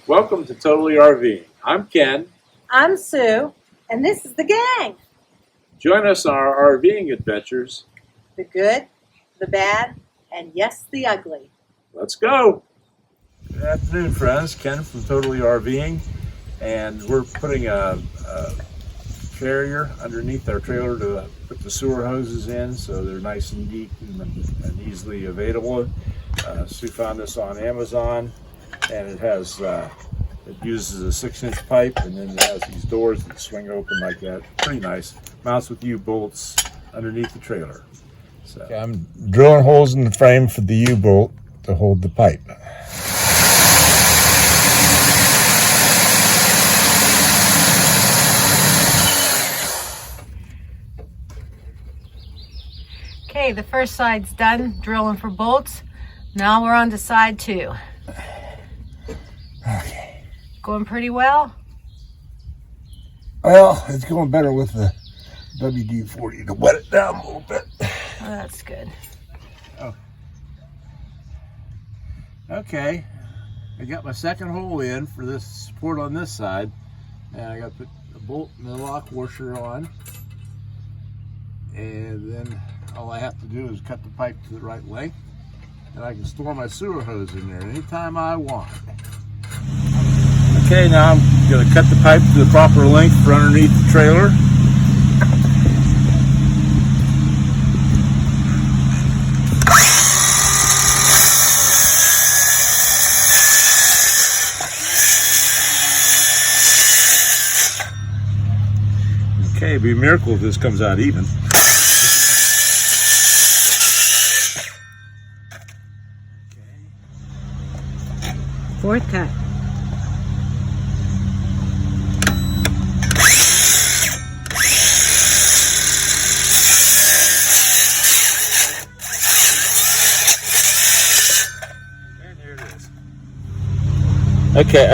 Welcome to Totally RVing. I'm Ken. I'm Sue, and this is the gang. Join us on our RVing adventures. The good, the bad, and yes, the ugly. Let's go. Good afternoon, friends. Ken from Totally RVing, and we're putting a carrier underneath our trailer to put the sewer hoses in so they're nice and neat and easily available. Sue found this on Amazon, and it has it uses a 6-inch pipe, and then it has these doors that swing open like that. Pretty nice. Mounts with U-bolts underneath the trailer. So Okay, I'm drilling holes in the frame for the U-bolt to hold the pipe. Okay, the first side's done drilling for bolts. Now we're on to side 2. Okay. Going pretty well? Well, it's going better with the WD-40 to wet it down a little bit. Oh, that's good. Oh. Okay, I got my second hole in for this support on this side, and I got to put a bolt and the lock washer on, and then all I have to do is cut the pipe to the right length, and I can store my sewer hose in there anytime I want. Okay, now I'm going to cut the pipe to the proper length for underneath the trailer. Okay, it'd be a miracle if this comes out even. Fourth cut.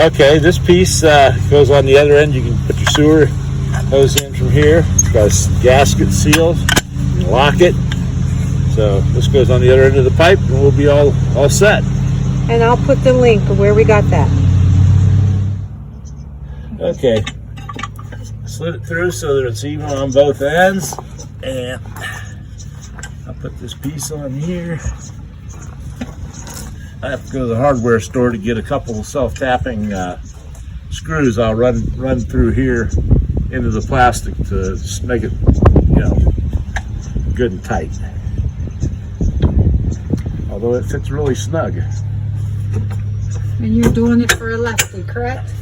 Okay, this piece goes on the other end. You can put your sewer hose in from here. It's got a gasket seal. You can lock it. So this goes on the other end of the pipe, and we'll be all set. And I'll put the link of where we got that. Okay, slid it through so that it's even on both ends, and I'll put this piece on here. I have to go to the hardware store to get a couple self-tapping screws. I'll run through here into the plastic to make it, good and tight. Although it fits really snug. And you're doing it for a lefty, correct?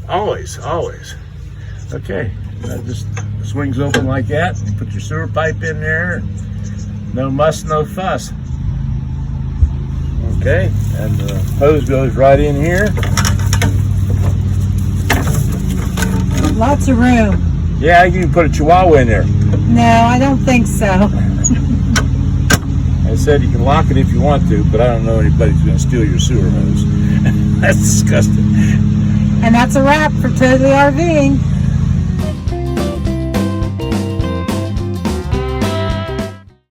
Always. Okay, that just swings open like that. You put your sewer pipe in there. No muss, no fuss. Okay, and the hose goes right in here. Lots of room. Yeah, you can put a chihuahua in there. No, I don't think so. I said you can lock it if you want to, but I don't know anybody's going to steal your sewer hose. That's disgusting. And that's a wrap for Totally RVing.